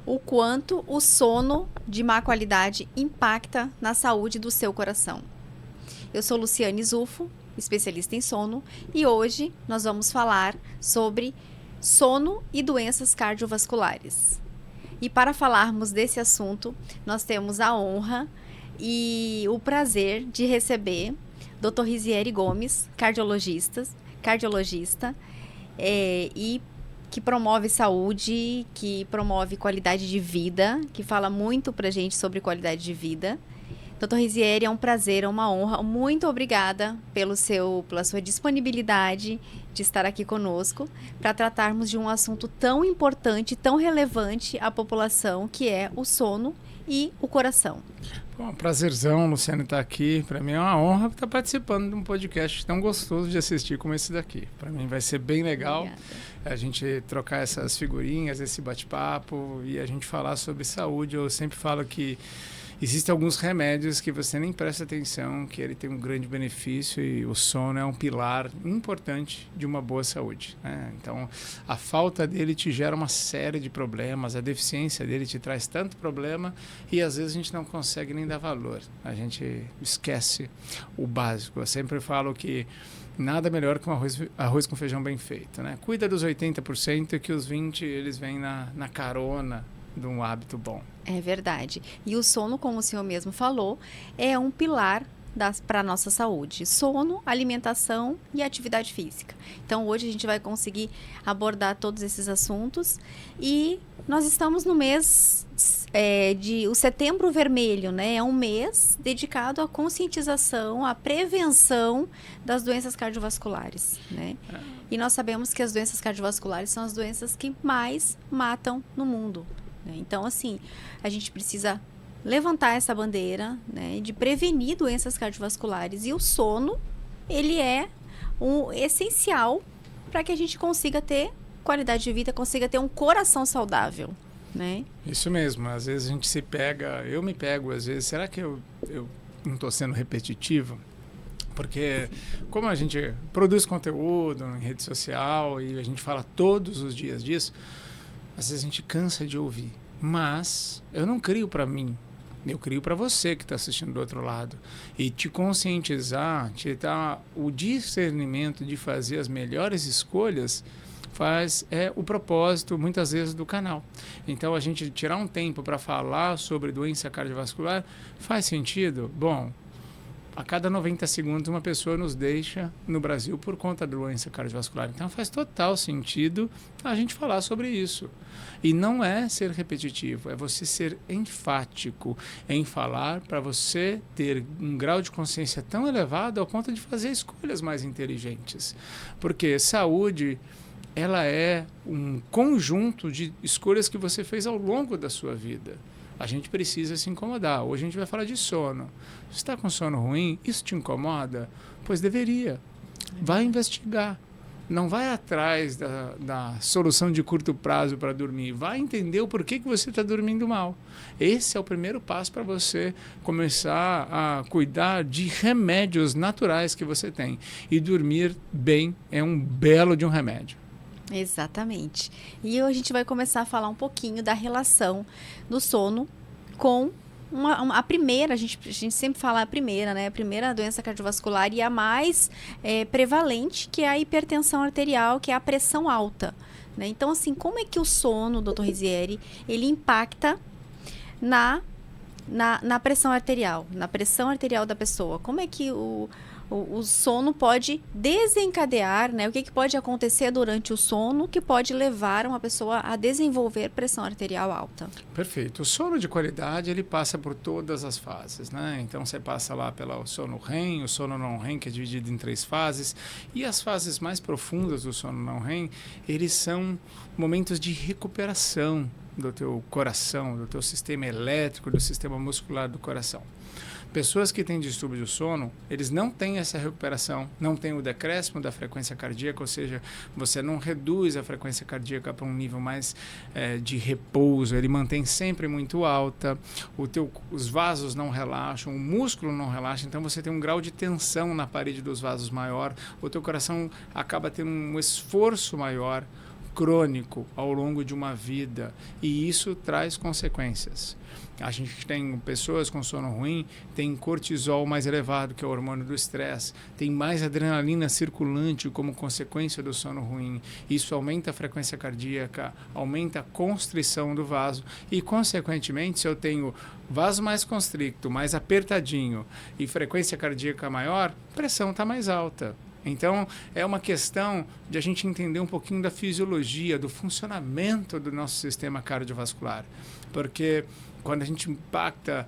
o quanto o sono de má qualidade impacta na saúde do seu coração. Eu sou Luciane Zufo, especialista em sono, e hoje nós vamos falar sobre sono e doenças cardiovasculares. E para falarmos desse assunto, nós temos a honra e o prazer de receber Dr. Rizieri Gomes, cardiologista, e que promove saúde, que promove qualidade de vida, que fala muito pra gente sobre qualidade de vida. Dr. Rizieri, é um prazer, é uma honra. Muito obrigada pela sua disponibilidade de estar aqui conosco para tratarmos de um assunto tão importante, tão relevante à população, que é o sono e o coração. Bom, prazerzão, Luciane, estar aqui. Para mim é uma honra estar participando de um podcast tão gostoso de assistir como esse daqui. Para mim vai ser bem legal. Obrigada. A gente trocar essas figurinhas, esse bate-papo e a gente falar sobre saúde. Eu sempre falo que existem alguns remédios que você nem presta atenção, que ele tem um grande benefício, e o sono é um pilar importante de uma boa saúde, né? Então, a falta dele te gera uma série de problemas, a deficiência dele te traz tanto problema e às vezes a gente não consegue nem dar valor. A gente esquece o básico. Eu sempre falo que nada melhor que um arroz com feijão bem feito, né? Cuida dos 80% e que os 20% eles vêm na carona de um hábito bom. É verdade. E o sono, como o senhor mesmo falou, é um pilar para a nossa saúde. Sono, alimentação e atividade física. Então, hoje a gente vai conseguir abordar todos esses assuntos. E nós estamos no mês o Setembro Vermelho, né? É um mês dedicado à conscientização, à prevenção das doenças cardiovasculares, né? E nós sabemos que as doenças cardiovasculares são as doenças que mais matam no mundo. Então, assim, a gente precisa levantar essa bandeira, né, de prevenir doenças cardiovasculares. E o sono, ele é essencial para que a gente consiga ter qualidade de vida, consiga ter um coração saudável, né? Isso mesmo. Às vezes a gente se pega, eu me pego às vezes, será que eu não estou sendo repetitivo? Porque como a gente produz conteúdo em rede social e a gente fala todos os dias disso, às vezes a gente cansa de ouvir, mas eu não crio para mim, eu crio para você que está assistindo do outro lado. E te conscientizar, te dar o discernimento de fazer as melhores escolhas, é o propósito, muitas vezes, do canal. Então, a gente tirar um tempo para falar sobre doença cardiovascular faz sentido? Bom, a cada 90 segundos uma pessoa nos deixa no Brasil por conta da doença cardiovascular. Então faz total sentido a gente falar sobre isso. E não é ser repetitivo, é você ser enfático em falar para você ter um grau de consciência tão elevado ao ponto de fazer escolhas mais inteligentes. Porque saúde, ela é um conjunto de escolhas que você fez ao longo da sua vida. A gente precisa se incomodar. Hoje a gente vai falar de sono. Você está com sono ruim? Isso te incomoda? Pois deveria. Vai investigar. Não vai atrás da solução de curto prazo para dormir. Vai entender o porquê que você está dormindo mal. Esse é o primeiro passo para você começar a cuidar de remédios naturais que você tem. E dormir bem é um belo de um remédio. Exatamente. E hoje a gente vai começar a falar um pouquinho da relação do sono com a primeira, a gente sempre fala a primeira, né? A primeira doença cardiovascular e a mais prevalente, que é a hipertensão arterial, que é a pressão alta, né? Então, assim, como é que o sono, Dr. Rizieri, ele impacta na pressão arterial da pessoa? Como é que o sono pode desencadear, né? O que pode acontecer durante o sono que pode levar uma pessoa a desenvolver pressão arterial alta? Perfeito. O sono de qualidade, ele passa por todas as fases, né? Então, você passa lá pelo sono REM, o sono não REM, que é dividido em 3 fases. E as fases mais profundas do sono não REM, eles são momentos de recuperação do teu coração, do teu sistema elétrico, do sistema muscular do coração. Pessoas que têm distúrbio do sono, eles não têm essa recuperação, não têm o decréscimo da frequência cardíaca, ou seja, você não reduz a frequência cardíaca para um nível mais de repouso, ele mantém sempre muito alta, os vasos não relaxam, o músculo não relaxa, então você tem um grau de tensão na parede dos vasos maior, o teu coração acaba tendo um esforço maior crônico ao longo de uma vida, e isso traz consequências. A gente tem pessoas com sono ruim, tem cortisol mais elevado, que é o hormônio do estresse, tem mais adrenalina circulante como consequência do sono ruim. Isso aumenta a frequência cardíaca, aumenta a constrição do vaso e, consequentemente, se eu tenho vaso mais constricto, mais apertadinho e frequência cardíaca maior, a pressão está mais alta. Então, é uma questão de a gente entender um pouquinho da fisiologia, do funcionamento do nosso sistema cardiovascular. Porque quando a gente impacta,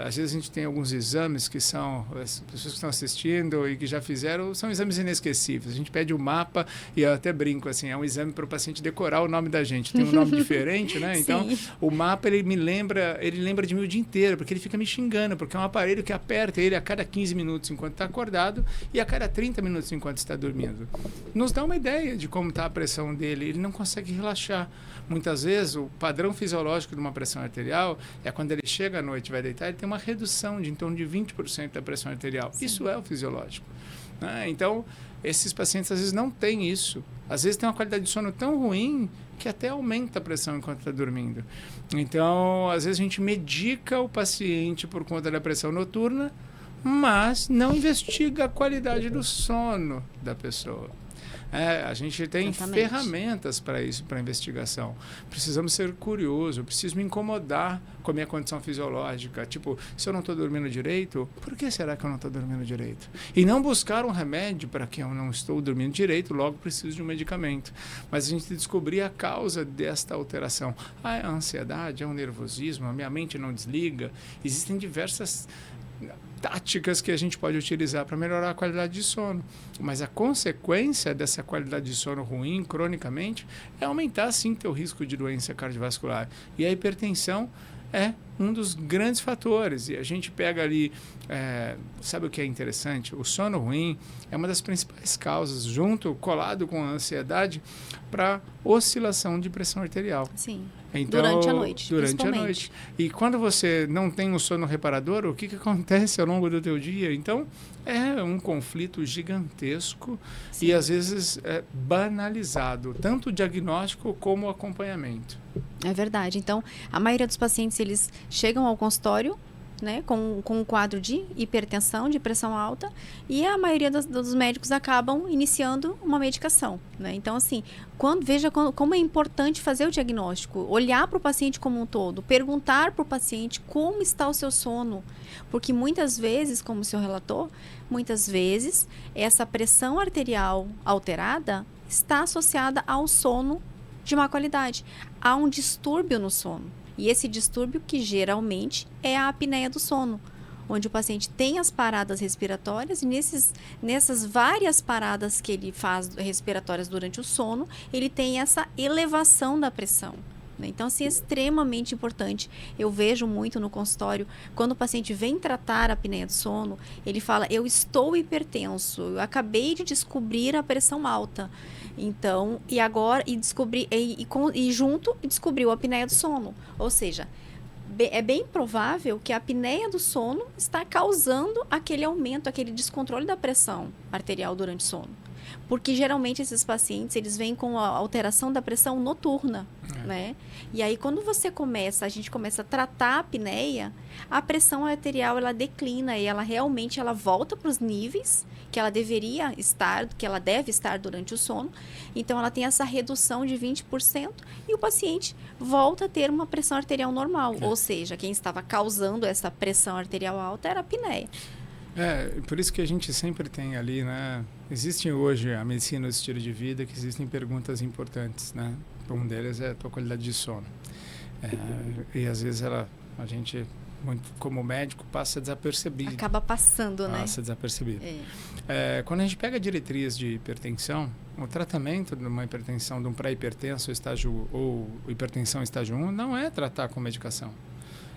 às vezes a gente tem alguns exames que são, as pessoas que estão assistindo e que já fizeram, são exames inesquecíveis. A gente pede o mapa e eu até brinco, assim, é um exame para o paciente decorar o nome da gente. Tem um nome diferente, né? Então, o mapa, ele lembra de mim o dia inteiro, porque ele fica me xingando, porque é um aparelho que aperta ele a cada 15 minutos enquanto está acordado e a cada 30 minutos enquanto está dormindo. Nos dá uma ideia de como está a pressão dele, ele não consegue relaxar. Muitas vezes, o padrão fisiológico de uma pressão arterial é quando ele chega à noite e vai deitar, ele tem uma redução de em torno de 20% da pressão arterial. Sim. Isso é o fisiológico. Né? Então, esses pacientes às vezes não têm isso. Às vezes tem uma qualidade de sono tão ruim que até aumenta a pressão enquanto está dormindo. Então, às vezes a gente medica o paciente por conta da pressão noturna, mas não investiga a qualidade do sono da pessoa. A gente tem ferramentas para isso, para investigação. Precisamos ser curiosos, eu preciso me incomodar com a minha condição fisiológica. Tipo, se eu não estou dormindo direito, por que será que eu não estou dormindo direito? E não buscar um remédio para que eu não estou dormindo direito, logo preciso de um medicamento. Mas a gente descobrir a causa desta alteração. É a ansiedade, é o nervosismo, a minha mente não desliga. Existem diversas táticas que a gente pode utilizar para melhorar a qualidade de sono. Mas a consequência dessa qualidade de sono ruim, cronicamente, é aumentar, sim, teu risco de doença cardiovascular. E a hipertensão é um dos grandes fatores. E a gente pega ali, sabe o que é interessante? O sono ruim é uma das principais causas, colado com a ansiedade, para oscilação de pressão arterial. Sim. Então, durante a noite. Durante a noite. E quando você não tem um sono reparador, o que acontece ao longo do teu dia? Então, é um conflito gigantesco. Sim. E, às vezes, banalizado, tanto o diagnóstico como o acompanhamento. É verdade. Então, a maioria dos pacientes, eles chegam ao consultório, né, com um quadro de hipertensão, de pressão alta, e a maioria dos médicos acabam iniciando uma medicação, né? Então, assim, veja como é importante fazer o diagnóstico, olhar para o paciente como um todo, perguntar para o paciente como está o seu sono, porque muitas vezes, como o senhor relatou, muitas vezes essa pressão arterial alterada está associada ao sono de má qualidade, há um distúrbio no sono. E esse distúrbio que geralmente é a apneia do sono, onde o paciente tem as paradas respiratórias e nessas várias paradas que ele faz respiratórias durante o sono, ele tem essa elevação da pressão. Então, assim, é extremamente importante. Eu vejo muito no consultório, quando o paciente vem tratar a apneia do sono, ele fala, eu estou hipertenso, eu acabei de descobrir a pressão alta. Então, descobriu a apneia do sono. Ou seja, é bem provável que a apneia do sono está causando aquele aumento, aquele descontrole da pressão arterial durante o sono. Porque geralmente esses pacientes, eles vêm com a alteração da pressão noturna, né? E aí quando a gente começa a tratar a apneia, a pressão arterial ela declina e ela realmente volta para os níveis que ela deveria estar, que ela deve estar durante o sono. Então ela tem essa redução de 20% e o paciente volta a ter uma pressão arterial normal. Ou seja, quem estava causando essa pressão arterial alta era a apneia. Por isso que a gente sempre tem ali, né? Existe hoje a medicina do estilo de vida, que existem perguntas importantes, né? Um deles é a tua qualidade de sono. E às vezes a gente, como médico, passa desapercebido. Acaba passando, né? Passa desapercebido. Quando a gente pega a diretriz de hipertensão, o tratamento de uma hipertensão, de um pré-hipertenso ou hipertensão estágio 1, não é tratar com medicação.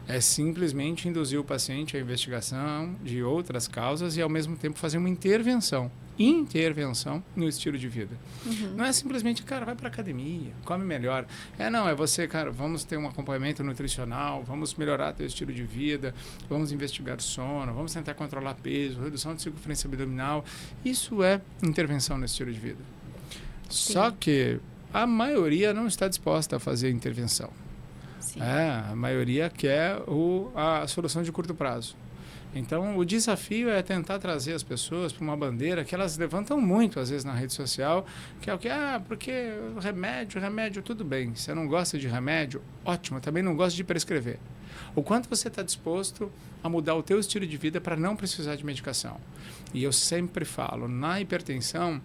É simplesmente induzir o paciente à investigação de outras causas e, ao mesmo tempo, fazer uma intervenção no estilo de vida. Uhum. Não é simplesmente, cara, vai para academia, come melhor. É você, cara, vamos ter um acompanhamento nutricional, vamos melhorar teu estilo de vida, vamos investigar sono, vamos tentar controlar peso, redução de circunferência abdominal. Isso é intervenção no estilo de vida. Sim. Só que a maioria não está disposta a fazer intervenção. Sim. A maioria quer a solução de curto prazo. Então, o desafio é tentar trazer as pessoas para uma bandeira que elas levantam muito, às vezes, na rede social, que é o que, porque remédio, tudo bem. Você não gosta de remédio? Ótimo, também não gosta de prescrever. O quanto você está disposto a mudar o teu estilo de vida para não precisar de medicação? E eu sempre falo, na hipertensão,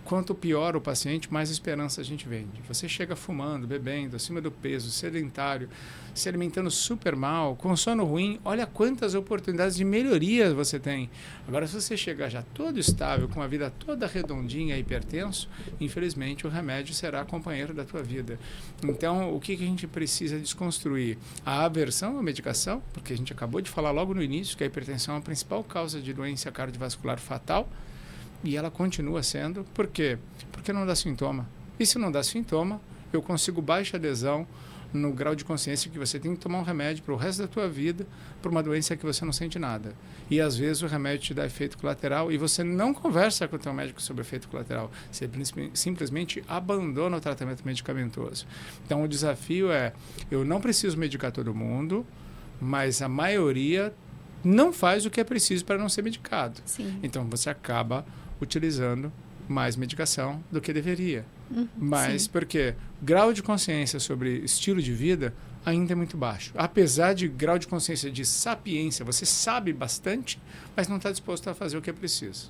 quanto pior o paciente, mais esperança a gente vende. Você chega fumando, bebendo, acima do peso, sedentário, se alimentando super mal, com sono ruim, olha quantas oportunidades de melhoria você tem. Agora, se você chegar já todo estável, com a vida toda redondinha, hipertenso, infelizmente o remédio será companheiro da tua vida. Então, o que a gente precisa desconstruir? A aversão à medicação, porque a gente acabou de falar logo no início que a hipertensão é a principal causa de doença cardiovascular fatal, e ela continua sendo. Por quê? Porque não dá sintoma. E se não dá sintoma, eu consigo baixa adesão no grau de consciência que você tem que tomar um remédio para o resto da tua vida, para uma doença que você não sente nada. E às vezes o remédio te dá efeito colateral e você não conversa com o teu médico sobre efeito colateral. Você simplesmente abandona o tratamento medicamentoso. Então o desafio é, eu não preciso medicar todo mundo, mas a maioria não faz o que é preciso para não ser medicado. Sim. Então você acaba utilizando mais medicação do que deveria. Mas sim. porque o grau de consciência sobre estilo de vida ainda é muito baixo. Apesar de grau de consciência de sapiência, você sabe bastante, mas não está disposto a fazer o que é preciso.